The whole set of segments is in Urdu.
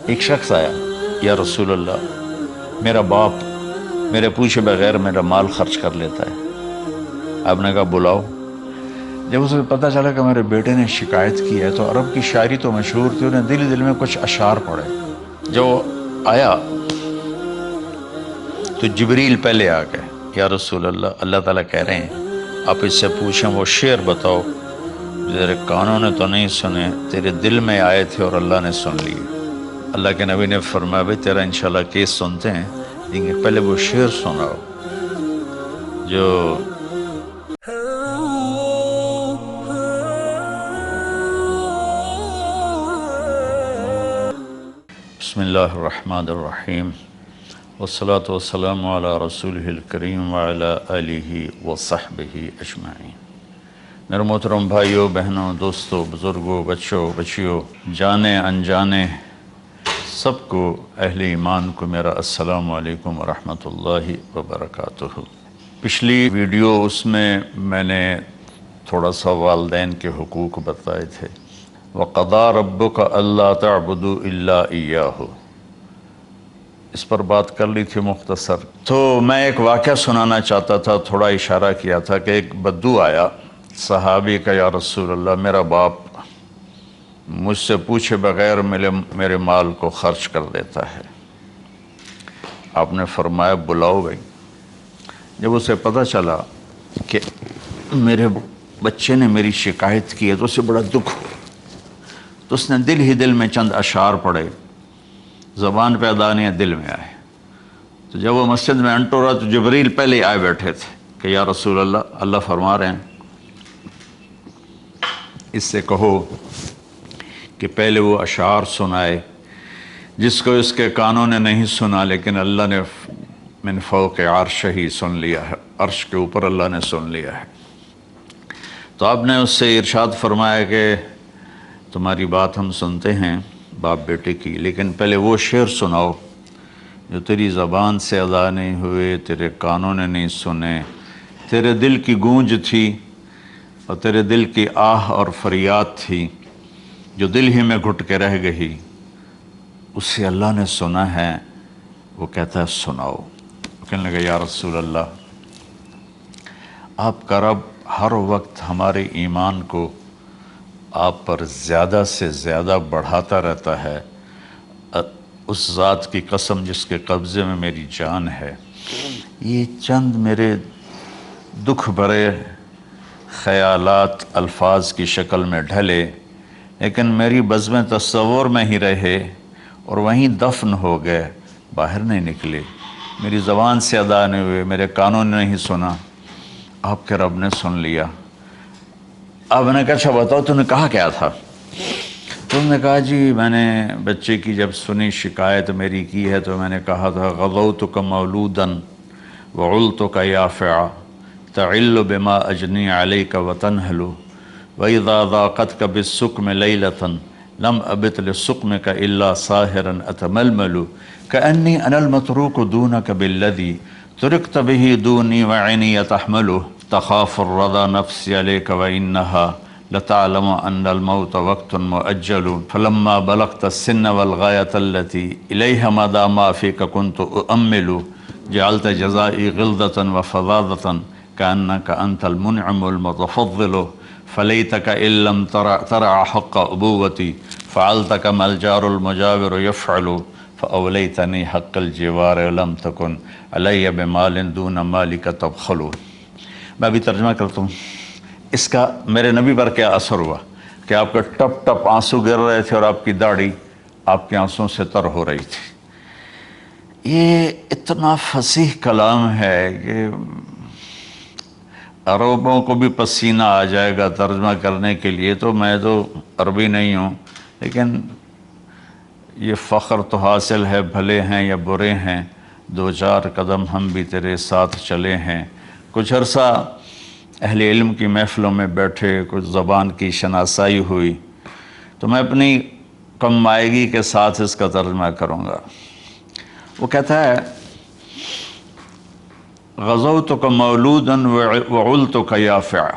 ایک شخص آیا، یا رسول اللہ میرا باپ میرے پوچھے بغیر میرا مال خرچ کر لیتا ہے۔ آپ نے کہا بلاؤ۔ جب اسے پتہ چلا کہ میرے بیٹے نے شکایت کی ہے تو عرب کی شاعری تو مشہور تھی، انہیں دل دل میں کچھ اشعار پڑھے۔ جو آیا تو جبریل پہلے آ گئے، یا رسول اللہ اللہ تعالیٰ کہہ رہے ہیں آپ اس سے پوچھیں وہ شعر بتاؤ تیرے کانوں نے تو نہیں سنے، تیرے دل میں آئے تھے اور اللہ نے سن لیے۔ اللہ کے نبی نے فرمایا بھائی تیرا انشاءاللہ کیس سنتے ہیں، لیکن پہلے وہ شعر سناؤ جو بسم اللہ الرحمن الرحیم والصلاة والسلام علی رسولہ الکریم وعلی آلہ وصحبہ اجمعین۔ میرے محترم بھائیوں، بہنوں، دوستوں، بزرگوں، بچوں، بچیوں، جانے انجانے سب کو، اہل ایمان کو میرا السلام علیکم ورحمۃ اللہ وبرکاتہ۔ پچھلی ویڈیو اس میں نے تھوڑا سا والدین کے حقوق بتائے تھے۔ وَقَضَىٰ رَبُّكَ أَلَّا تَعْبُدُوا إِلَّا إِيَّاهُ، اس پر بات کر لی تھی مختصر۔ تو میں ایک واقعہ سنانا چاہتا تھا، تھوڑا اشارہ کیا تھا کہ ایک بدو آیا صحابی کا، یا رسول اللہ میرا باپ مجھ سے پوچھے بغیر میرے مال کو خرچ کر دیتا ہے۔ آپ نے فرمایا بلاؤ بھائی۔ جب اسے پتہ چلا کہ میرے بچے نے میری شکایت کی ہے تو اسے بڑا دکھ ہوا، تو اس نے دل ہی دل میں چند اشعار پڑھے، زبان پہ ادا نہیں، دل میں آئے۔ تو جب وہ مسجد میں انٹر رہا تو جبریل پہلے آئے بیٹھے تھے کہ یا رسول اللہ اللہ فرما رہے ہیں اس سے کہو کہ پہلے وہ اشعار سنائے جس کو اس کے کانوں نے نہیں سنا، لیکن اللہ نے من فوق عرش ہی سن لیا ہے، عرش کے اوپر اللہ نے سن لیا ہے۔ تو آپ نے اس سے ارشاد فرمایا کہ تمہاری بات ہم سنتے ہیں باپ بیٹے کی، لیکن پہلے وہ شعر سناؤ جو تیری زبان سے ادا نہیں ہوئے، تیرے کانوں نے نہیں سنے، تیرے دل کی گونج تھی اور تیرے دل کی آہ اور فریاد تھی جو دل ہی میں گھٹ کے رہ گئی، اسے اللہ نے سنا ہے۔ وہ کہتا ہے سناؤ۔ کہنے لگا یا رسول اللہ آپ کا رب ہر وقت ہمارے ایمان کو آپ پر زیادہ سے زیادہ بڑھاتا رہتا ہے، اس ذات کی قسم جس کے قبضے میں میری جان ہے۔ یہ چند میرے دکھ بھرے خیالات الفاظ کی شکل میں ڈھلے، لیکن میری بزم تصور میں ہی رہے اور وہیں دفن ہو گئے، باہر نہیں نکلے، میری زبان سے ادا نہیں ہوئے، میرے کانوں نے نہیں سنا، آپ کے رب نے سن لیا۔ آپ نے کہا اچھا بتاؤ تم نے کہا کیا تھا؟ تم نے کہا جی میں نے بچے کی جب سنی شکایت میری کی ہے تو میں نے کہا تھا غضوتک مولودا وعلتک یافعا تعل بما اجنی علیک وتنہل وَإِذَا ضَاقَتْكَ بِالسُّقْمِ لَيْلَةً لَمْ أَبِتْ لِلسُّقْمِكَ إِلَّا صَاهِرًا أَتَمَلْمَلُ كَأَنِّي أَنَا الْمَتْرُوكُ دُونَكَ بِالَّذِي تُرِكْتَ بِهِ دُونِي وَعِنِي يَتَحْمَلُ تَخَافُ الرَّضَى نَفْسِي عَلَيْكَ وَإِنَّهَا لَتَعْلَمُ أَنَّ الْمَوْتَ وَقْتٌ مُؤَجَّلٌ فَلَمَّا بَلَغْتَ السِّنَّ وَالْغَايَةَ الَّتِي إِلَيْهَا مَدَى مَا فِيكَ كُنْتُ أُؤَمِّلُ جَعَلْتَ جَزَائِي غِلْظَةً وَفَظَاظَةً كَأَنَّكَ أَنْتَ الْمُنْعِمُ الْمُتَفَضِّلُ فَلَيْتَكَ إِن لَّمْ تَرَعْ حَقَّ أُبُوَّتِي فَعَلْتَ كَمَا الْجَارُ الْمُجَاوِرُ يَفْعَلُ فَأَوْلَيْتَنِي حَقَّ الْجِوَارِ وَلَمْ تَكُنْ عَلَيَّ بِمَالٍ دُونَ مَالِكَ تَبْخَلُ۔ میں بھی ترجمہ کرتا ہوں۔ اس کا میرے نبی پر کیا اثر ہوا کہ آپ کے ٹپ ٹپ آنسو گر رہے تھے اور آپ کی داڑھی آپ کے آنسوں سے تر ہو رہی تھی۔ یہ اتنا فصیح کلام ہے کہ عربوں کو بھی پسینہ آ جائے گا ترجمہ کرنے کے لیے، تو میں تو عربی نہیں ہوں، لیکن یہ فخر تو حاصل ہے، بھلے ہیں یا برے ہیں دو چار قدم ہم بھی تیرے ساتھ چلے ہیں۔ کچھ عرصہ اہل علم کی محفلوں میں بیٹھے، کچھ زبان کی شناسائی ہوئی، تو میں اپنی کم مائگی کے ساتھ اس کا ترجمہ کروں گا۔ وہ کہتا ہے غزوتک مولودا وعلتک یافعا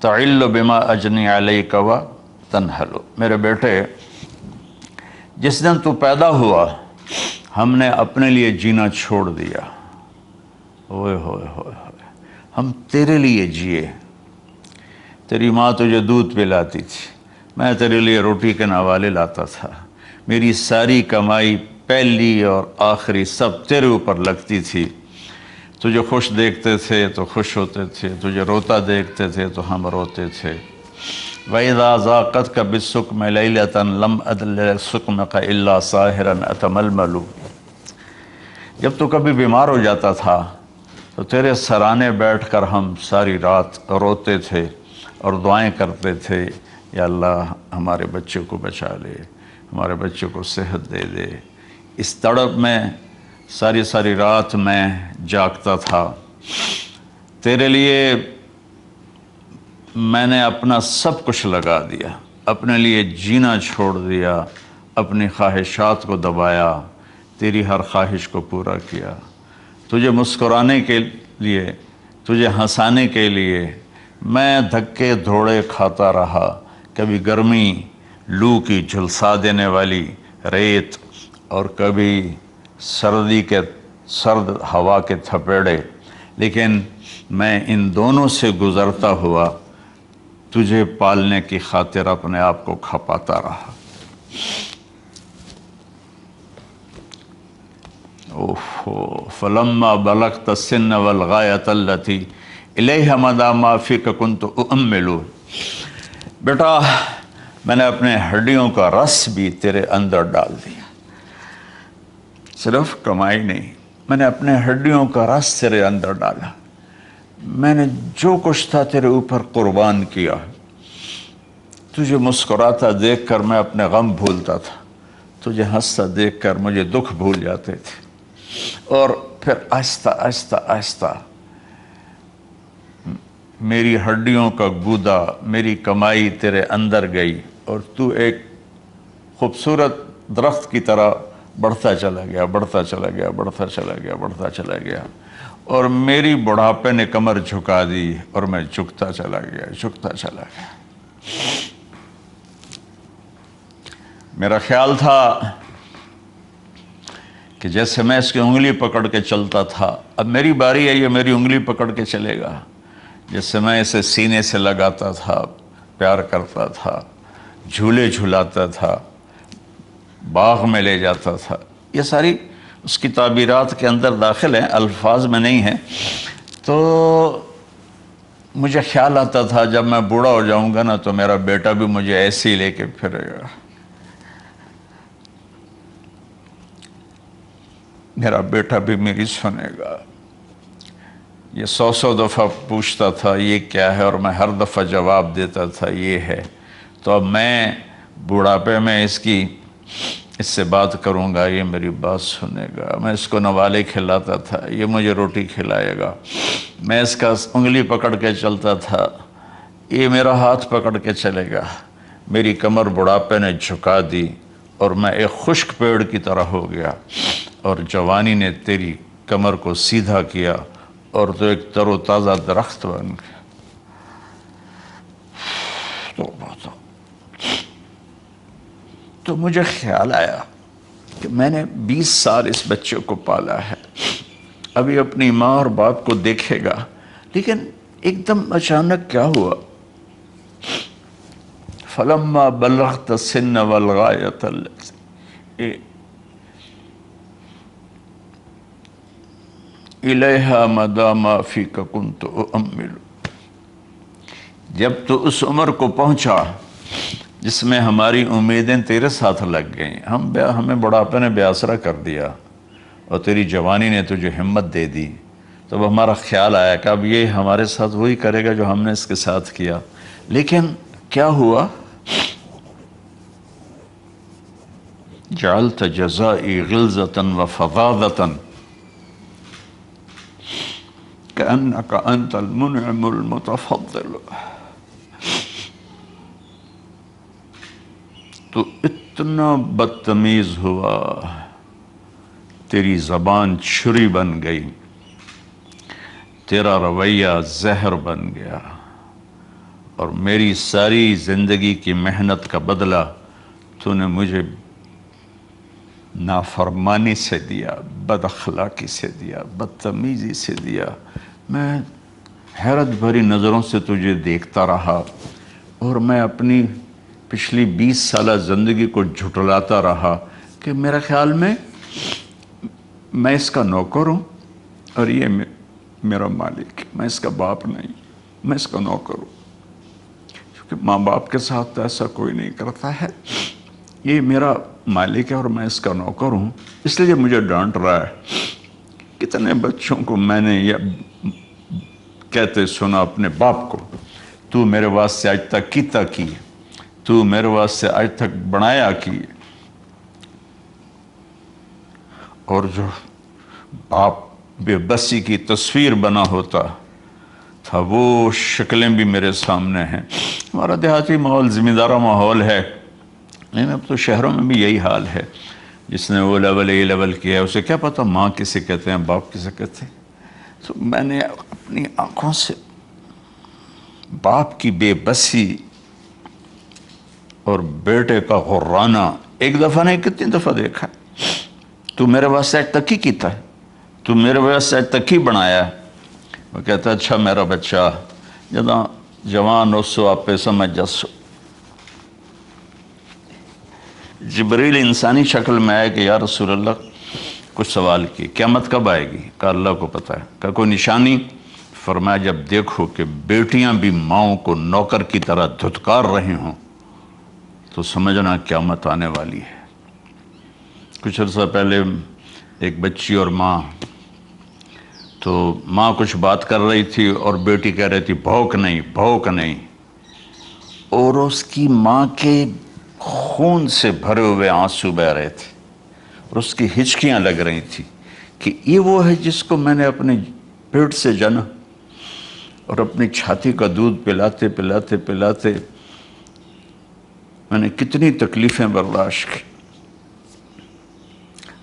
تعل بما اجنی علیک وتنہل۔ میرے بیٹے جس دن تو پیدا ہوا ہم نے اپنے لیے جینا چھوڑ دیا. اوئے ہوئے ہوئے ہوئے، ہم تیرے لیے جیے. تیری ماں تجھے دودھ پلاتی تھی، میں تیرے لیے روٹی کے نوالے لاتا تھا. میری ساری کمائی پہلی اور آخری سب تیرے اوپر لگتی تھی. تجھے خوش دیکھتے تھے تو خوش ہوتے تھے، تجھے روتا دیکھتے تھے تو ہم روتے تھے. وَإِذَا ذَاقَتْكَ بِالسُّقْمِ لَيْلَةً لَمْ أَدْلِ سُقْمَكَ إِلَّا سَاهِرًا أَتَمَلْمَلُ. جب تو کبھی بیمار ہو جاتا تھا تو تیرے سرانے بیٹھ کر ہم ساری رات روتے تھے اور دعائیں کرتے تھے، یا اللہ ہمارے بچے کو بچا لے، ہمارے بچے کو صحت دے دے. اس تڑپ میں ساری ساری رات میں جاگتا تھا. تیرے لیے میں نے اپنا سب کچھ لگا دیا، اپنے لیے جینا چھوڑ دیا، اپنی خواہشات کو دبایا، تیری ہر خواہش کو پورا کیا. تجھے مسکرانے کے لیے، تجھے ہنسانے کے لیے میں دھکے دھوڑے کھاتا رہا. کبھی گرمی لو کی جھلسا دینے والی ریت اور کبھی سردی کے سرد ہوا کے تھپیڑے، لیکن میں ان دونوں سے گزرتا ہوا تجھے پالنے کی خاطر اپنے آپ کو کھپاتا رہا. فَلَمَّا بَلَغْتَ السِّنَّ وَالْغَایَةَ الَّتِي إِلَيْهَا مَدَى مَا فِيكَ كُنْتُ أُؤَمِّلُ. بیٹا میں نے اپنے ہڈیوں کا رس بھی تیرے اندر ڈال دیا. صرف کمائی نہیں، میں نے اپنے ہڈیوں کا رس تیرے اندر ڈالا. میں نے جو کچھ تھا تیرے اوپر قربان کیا. تجھے مسکراتا دیکھ کر میں اپنے غم بھولتا تھا، تجھے ہنستا دیکھ کر مجھے دکھ بھول جاتے تھے. اور پھر آہستہ آہستہ آہستہ میری ہڈیوں کا گودا، میری کمائی تیرے اندر گئی اور تو ایک خوبصورت درخت کی طرح بڑھتا چلا گیا، بڑھتا چلا گیا، بڑھتا چلا گیا، بڑھتا چلا گیا. اور میری بڑھاپے نے کمر جھکا دی اور میں جھکتا چلا گیا، جھکتا چلا گیا. میرا خیال تھا کہ جیسے میں اس کی انگلی پکڑ کے چلتا تھا، اب میری باری ہے، یہ میری انگلی پکڑ کے چلے گا. جیسے میں اسے سینے سے لگاتا تھا، پیار کرتا تھا، جھولے جھلاتا تھا، باغ میں لے جاتا تھا. یہ ساری اس کی تعبیرات کے اندر داخل ہیں، الفاظ میں نہیں ہیں. تو مجھے خیال آتا تھا جب میں بوڑھا ہو جاؤں گا نا تو میرا بیٹا بھی مجھے ایسے ہی لے کے پھرے گا، میرا بیٹا بھی میری سنے گا. یہ 100 دفعہ پوچھتا تھا یہ کیا ہے، اور میں ہر دفعہ جواب دیتا تھا یہ ہے. تو اب میں بوڑھاپے میں اس سے بات کروں گا، یہ میری بات سنے گا. میں اس کو نوالے کھلاتا تھا، یہ مجھے روٹی کھلائے گا. میں اس کا انگلی پکڑ کے چلتا تھا، یہ میرا ہاتھ پکڑ کے چلے گا. میری کمر بڑھاپے نے جھکا دی اور میں ایک خشک پیڑ کی طرح ہو گیا، اور جوانی نے تیری کمر کو سیدھا کیا اور تو ایک تر و تازہ درخت بن گیا. تو مجھے خیال آیا کہ میں نے 20 سال اس بچے کو پالا ہے، ابھی اپنی ماں اور باپ کو دیکھے گا. لیکن ایک دم اچانک کیا ہوا، فَلَمَّا بَلَغْتَ السِّنَّ وَالْغَایَةَ الَّتِي إِلَيْهَا مَدَى مَا فِيكَ كُنْتُ أُؤَمِّلُ. جب تو اس عمر کو پہنچا جس میں ہماری امیدیں تیرے ساتھ لگ گئیں، ہمیں بڑھاپے نے بے آسرا کر دیا اور تیری جوانی نے تجھے ہمت دے دی. تب ہمارا خیال آیا کہ اب یہ ہمارے ساتھ وہی کرے گا جو ہم نے اس کے ساتھ کیا. لیکن کیا ہوا، جعلت جزائی غلظة وفظاظة كأنك أنت المنعم المتفضل. تو اتنا بدتمیز ہوا، تیری زبان چھری بن گئی، تیرا رویہ زہر بن گیا، اور میری ساری زندگی کی محنت کا بدلہ تو نے مجھے نافرمانی سے دیا، بد اخلاقی سے دیا، بدتمیزی سے دیا۔ میں حیرت بھری نظروں سے تجھے دیکھتا رہا اور میں اپنی پچھلی 20 سالہ زندگی کو جھٹلاتا رہا کہ میرے خیال میں اس کا نوکر ہوں اور یہ میرا مالک، میں اس کا باپ نہیں، میں اس کا نوکر ہوں، کیونکہ ماں باپ کے ساتھ ایسا کوئی نہیں کرتا ہے، یہ میرا مالک ہے اور میں اس کا نوکر ہوں، اس لیے مجھے ڈانٹ رہا ہے۔ کتنے بچوں کو میں نے یہ کہتے سنا اپنے باپ کو، تو میرے واسطے آج تک کیتا کی، تو میرے واسطے آج تک بنایا کی۔ اور جو باپ بے بسی کی تصویر بنا ہوتا تھا وہ شکلیں بھی میرے سامنے ہیں۔ ہمارا دیہاتی ماحول زمیندارہ ماحول ہے، نہیں اب تو شہروں میں بھی یہی حال ہے۔ جس نے وہ لیول اے لیول کیا ہے اسے کیا پتہ ماں کسے کہتے ہیں، باپ کسے کہتے ہیں۔ تو میں نے اپنی آنکھوں سے باپ کی بے بسی اور بیٹے کا غرانہ ایک دفعہ نہیں کتنی دفعہ دیکھا۔ تو میرے واسطے آج تک ہی کیتا ہے، تو میرے واسطے آج تک ہی بنایا ہے۔ وہ کہتا ہے اچھا میرا بچہ جداں جوان ہو سو آپ پہ سمجھ جسو۔ جبریل انسانی شکل میں آئے کہ یا رسول اللہ کچھ سوال کی، قیامت کب آئے گی؟ کہا اللہ کو پتہ ہے۔ کہا کوئی نشانی؟ فرمایا جب دیکھو کہ بیٹیاں بھی ماؤں کو نوکر کی طرح دھتکار رہی ہوں تو سمجھنا قیامت آنے والی ہے۔ کچھ عرصہ پہلے ایک بچی اور ماں، تو ماں کچھ بات کر رہی تھی اور بیٹی کہہ رہی تھی بھوک نہیں بھوک نہیں، اور اس کی ماں کے خون سے بھرے ہوئے آنسو بہہ رہے تھے اور اس کی ہچکیاں لگ رہی تھی کہ یہ وہ ہے جس کو میں نے اپنے پیٹ سے جنا اور اپنی چھاتی کا دودھ پلاتے پلاتے پلاتے میں نے کتنی تکلیفیں برداشت کی،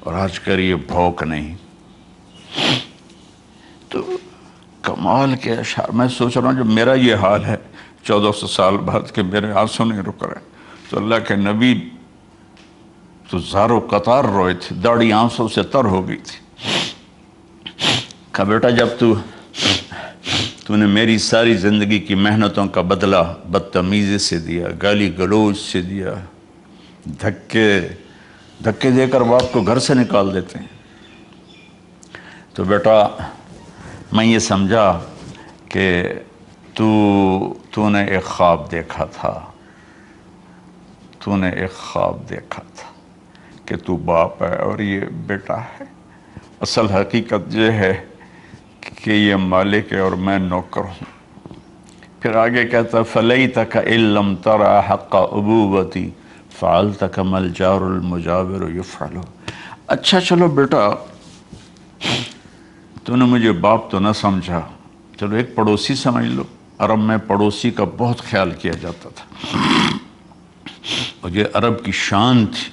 اور آج کر یہ بھوک نہیں۔ تو کمال کے اشعار میں سوچ رہا ہوں جب میرا یہ حال ہے 1400 سال بعد کہ میرے آنسو نہیں رک رہے، تو اللہ کے نبی تو زارو قطار روئے تھے، داڑھی آنسوں سے تر ہو گئی تھی۔ کہا بیٹا جب تو نے میری ساری زندگی کی محنتوں کا بدلہ بدتمیزی سے دیا، گالی گلوچ سے دیا، دھکے دے کر باپ کو گھر سے نکال دیتے ہیں، تو بیٹا میں یہ سمجھا کہ تو نے ایک خواب دیکھا تھا، تو نے ایک خواب دیکھا تھا کہ تو باپ ہے اور یہ بیٹا ہے۔ اصل حقیقت یہ ہے کہ یہ مالک ہے اور میں نوکر ہوں۔ پھر آگے کہتا فَلَيْتَكَ إِن لَمْ تَرَ حَقَّ أُبُوَّتِي فَعَلْتَ كَمَا الْجَارُ الْمُجَاوِرُ يَفْعَلُ۔ اچھا چلو بیٹا تو نے مجھے باپ تو نہ سمجھا، چلو ایک پڑوسی سمجھ لو۔ عرب میں پڑوسی کا بہت خیال کیا جاتا تھا، اور یہ عرب کی شان تھی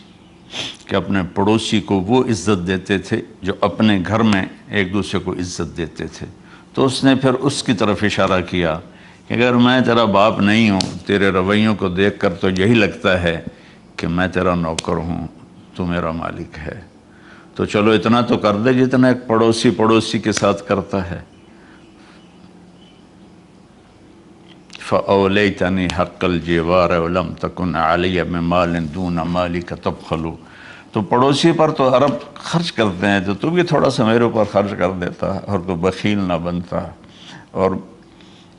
کہ اپنے پڑوسی کو وہ عزت دیتے تھے جو اپنے گھر میں ایک دوسرے کو عزت دیتے تھے۔ تو اس نے پھر اس کی طرف اشارہ کیا کہ اگر میں تیرا باپ نہیں ہوں، تیرے رویوں کو دیکھ کر تو یہی لگتا ہے کہ میں تیرا نوکر ہوں، تو میرا مالک ہے، تو چلو اتنا تو کر دے جتنا ایک پڑوسی کے ساتھ کرتا ہے۔ فَأَوْلَيْتَنِي حَقَّ الْجِوَارِ وَلَمْ تَكُنْ عَلَيَّ بِمَالٍ دُونَ مَالِكَ تَبْخَلُ۔ تو پڑوسی پر تو عرب خرچ کرتے ہیں، تو بھی تھوڑا سا میرے اوپر خرچ کر دیتا اور تو بخیل نہ بنتا، اور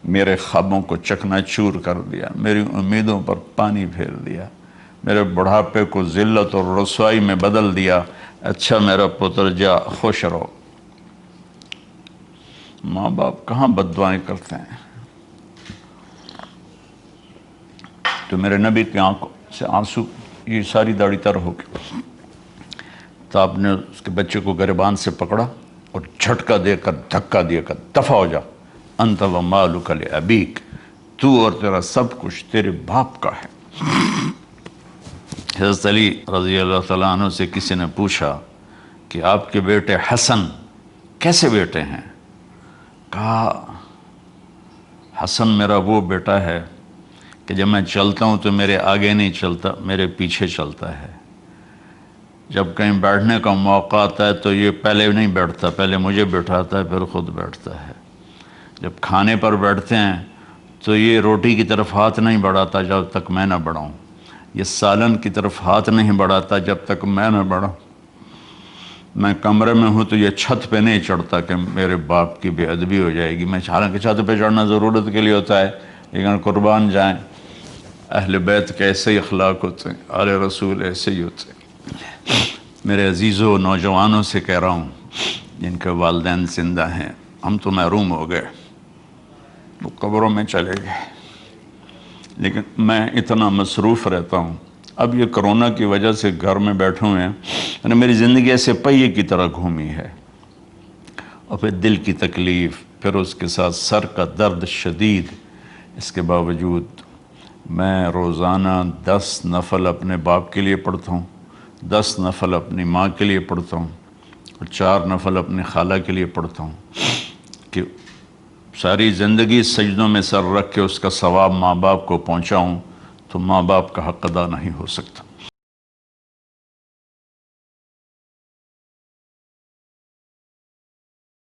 میرے خوابوں کو چکنا چور کر دیا، میری امیدوں پر پانی پھیر دیا، میرے بڑھاپے کو ذلت اور رسوائی میں بدل دیا۔ اچھا میرا پتر جا خوش رہو۔ ماں باپ کہاں بد دعائیں کرتے ہیں؟ تو میرے نبی کی آنکھوں سے آنسو، یہ ساری داڑھی تر ہو گئی، تو آپ نے اس کے بچے کو گریبان سے پکڑا اور جھٹکا دے کر دھکا دے کر دفع ہو جا، انت و مالک لابیک، تو اور تیرا سب کچھ تیرے باپ کا ہے۔ حضرت علی رضی اللہ تعالیٰ عنہ سے کسی نے پوچھا کہ آپ کے بیٹے حسن کیسے بیٹے ہیں؟ کہا حسن میرا وہ بیٹا ہے کہ جب میں چلتا ہوں تو میرے آگے نہیں چلتا، میرے پیچھے چلتا ہے، جب کہیں بیٹھنے کا موقع آتا ہے تو یہ پہلے نہیں بیٹھتا، پہلے مجھے بٹھاتا ہے پھر خود بیٹھتا ہے۔ جب کھانے پر بیٹھتے ہیں تو یہ روٹی کی طرف ہاتھ نہیں بڑھاتا جب تک میں نہ بڑھاؤں، یہ سالن کی طرف ہاتھ نہیں بڑھاتا جب تک میں نہ بڑھاؤں۔ میں کمرے میں ہوں تو یہ چھت پہ نہیں چڑھتا کہ میرے باپ کی بے ادبی ہو جائے گی۔ میں حالانکہ چھت پہ چڑھنا ضرورت کے لیے ہوتا ہے، لیکن قربان جائیں اہل بیت کے ایسے ہی اخلاق ہوتے ہیں، آل رسول ایسے ہی ہوتے ہیں۔ میرے عزیزوں نوجوانوں سے کہہ رہا ہوں جن کے والدین زندہ ہیں، ہم تو محروم ہو گئے، وہ قبروں میں چلے گئے، لیکن میں اتنا مصروف رہتا ہوں۔ اب یہ کرونا کی وجہ سے گھر میں بیٹھے ہوئے ہیں، یعنی میری زندگی ایسے پہیے کی طرح گھومی ہے، اور پھر دل کی تکلیف، پھر اس کے ساتھ سر کا درد شدید۔ اس کے باوجود میں روزانہ 10 نفل اپنے باپ کے لیے پڑھتا ہوں، 10 نفل اپنی ماں کے لیے پڑھتا ہوں، اور 4 نفل اپنی خالہ کے لیے پڑھتا ہوں کہ ساری زندگی سجدوں میں سر رکھ کے اس کا ثواب ماں باپ کو پہنچاؤں، تو ماں باپ کا حق ادا نہیں ہو سکتا۔